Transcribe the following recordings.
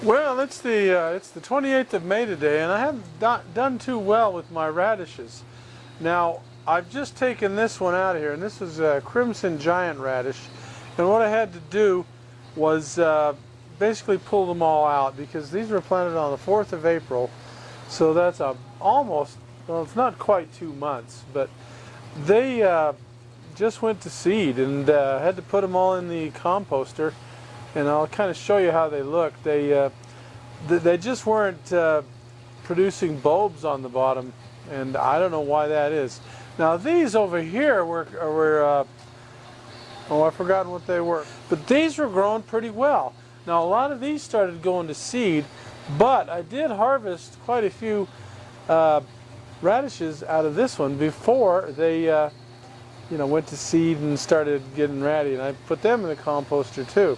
Well, it's the 28th of May today, and I haven't done too well with my radishes. Now, I've just taken this one out of here, and this is a crimson giant radish. And what I had to do was basically pull them all out, because these were planted on the 4th of April. So that's almost, well, it's not quite 2 months, but they just went to seed, and had to put them all in the composter. And I'll kind of show you how they look. They just weren't producing bulbs on the bottom, and I don't know why that is. Now these over here were oh, I've forgotten what they were, but these were growing pretty well. Now a lot of these started going to seed, but I did harvest quite a few radishes out of this one before they went to seed and started getting ready, and I put them in the composter too.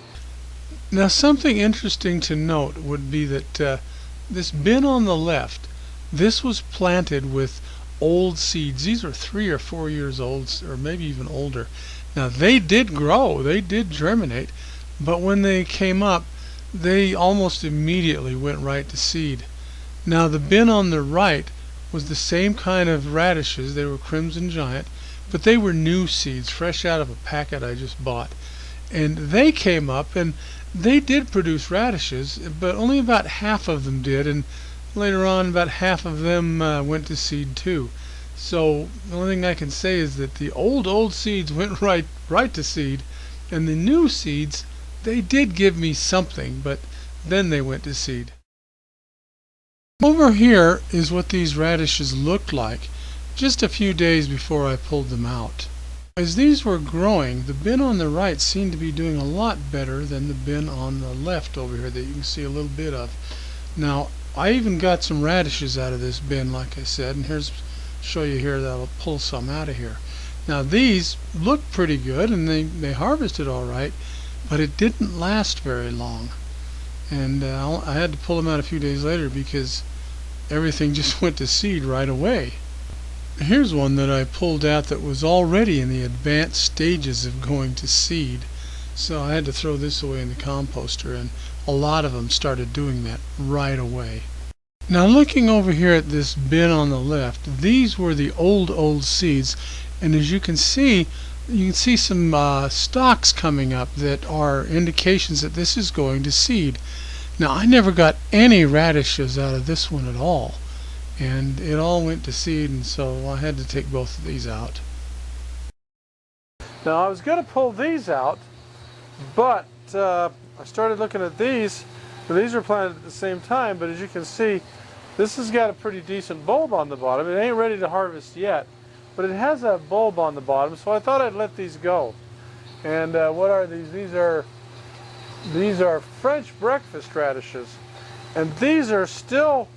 Now something interesting to note would be that this bin on the left, this was planted with old seeds. These are 3 or 4 years old, or maybe even older. Now they did grow, they did germinate, but when they came up, they almost immediately went right to seed. Now the bin on the right was the same kind of radishes. They were crimson giant, but they were new seeds, fresh out of a packet I just bought. And they came up, and they did produce radishes, but only about half of them did, and later on about half of them went to seed too. So the only thing I can say is that the old seeds went right to seed, and the new seeds, they did give me something, but then they went to seed. Over here is what these radishes looked like just a few days before I pulled them out. As these were growing, the bin on the right seemed to be doing a lot better than the bin on the left over here that you can see a little bit of. Now, I even got some radishes out of this bin, like I said, and here's show you here that I'll pull some out of here. Now these look pretty good, and they harvested all right, but it didn't last very long. And I had to pull them out a few days later because everything just went to seed right away. Here's one that I pulled out that was already in the advanced stages of going to seed, so I had to throw this away in the composter, and a lot of them started doing that right away. Now looking over here at this bin on the left, these were the old seeds, and as you can see some stalks coming up that are indications that this is going to seed. Now I never got any radishes out of this one at all, and it all went to seed, and so I had to take both of these out. Now I was going to pull these out, but I started looking at these. These were planted at the same time, but as you can see, this has got a pretty decent bulb on the bottom. It ain't ready to harvest yet, but it has a bulb on the bottom, so I thought I'd let these go. And what are these? These are French breakfast radishes, and these are still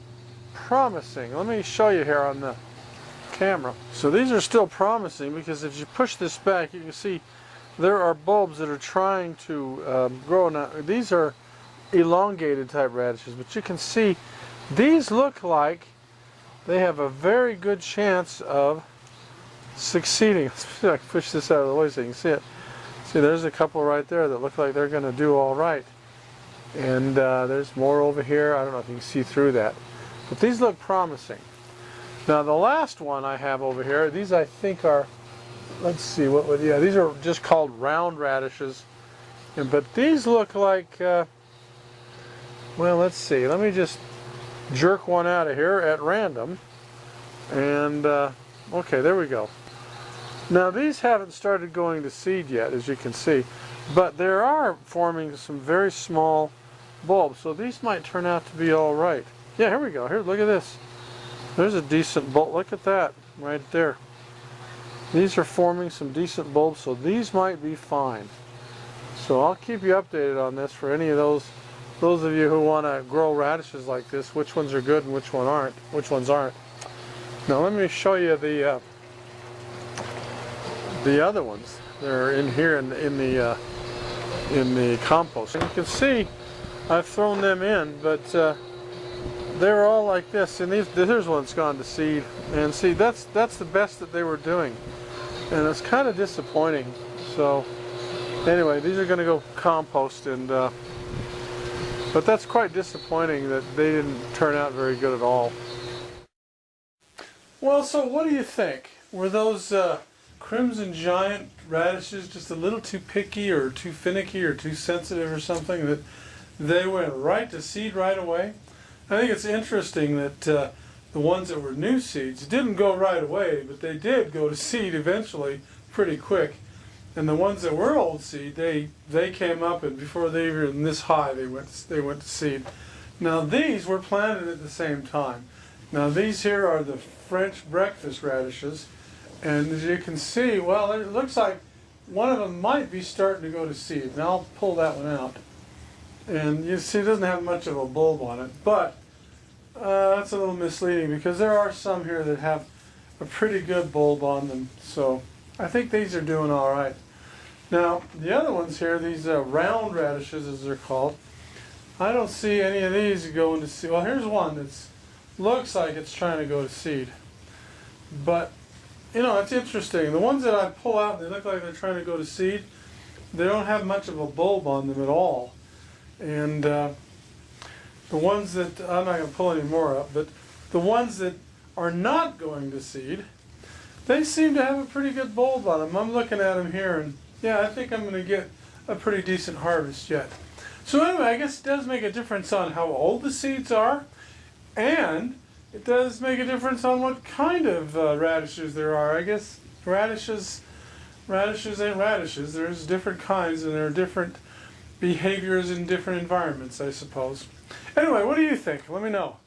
promising. Let me show you here on the camera. So these are still promising, because if you push this back, you can see there are bulbs that are trying to grow. Now these are elongated type radishes, but you can see these look like they have a very good chance of succeeding. Let's see if I can push this out of the way so you can see it. See, there's a couple right there that look like they're going to do all right, and there's more over here. I don't know if you can see through that, but these look promising. Now the last one I have over here, these I think are, let's see, yeah, these are just called round radishes, but these look like, well, let's see, let me just jerk one out of here at random, and okay, there we go. Now these haven't started going to seed yet, as you can see, but there are forming some very small bulbs, so these might turn out to be all right. Yeah, here we go. Here, look at this. There's a decent bulb. Look at that right there. These are forming some decent bulbs, so these might be fine. So I'll keep you updated on this for any of those of you who want to grow radishes like this, which ones are good and which ones aren't. Now let me show you the other ones. They're in here in the compost. And you can see I've thrown them in, but they're all like this. And there's one that's gone to seed. And see, that's the best that they were doing, and it's kind of disappointing. So anyway, these are going to go compost, and But that's quite disappointing that they didn't turn out very good at all. Well, so what do you think? Were those Crimson Giant radishes just a little too picky or too finicky or too sensitive or something that they went right to seed right away? I think it's interesting that the ones that were new seeds didn't go right away, but they did go to seed eventually pretty quick. And the ones that were old seed, they came up, and before they were this high, they went to seed. Now these were planted at the same time. Now these here are the French breakfast radishes, and as you can see, well, it looks like one of them might be starting to go to seed. Now I'll pull that one out, and you see it doesn't have much of a bulb on it, but that's a little misleading because there are some here that have a pretty good bulb on them. So I think these are doing all right. Now the other ones here, these round radishes as they're called, I don't see any of these going to seed. Well, here's one that's looks like it's trying to go to seed, but you know, it's interesting. The ones that I pull out, they look like they're trying to go to seed. They don't have much of a bulb on them at all, and the ones that I'm not going to pull any more up, but the ones that are not going to seed, they seem to have a pretty good bulb on them. I'm looking at them here, and yeah, I think I'm going to get a pretty decent harvest yet. So anyway, I guess it does make a difference on how old the seeds are, and it does make a difference on what kind of radishes there are. I guess radishes ain't radishes. There's different kinds, and there are different behaviors in different environments, I suppose. Anyway, what do you think? Let me know.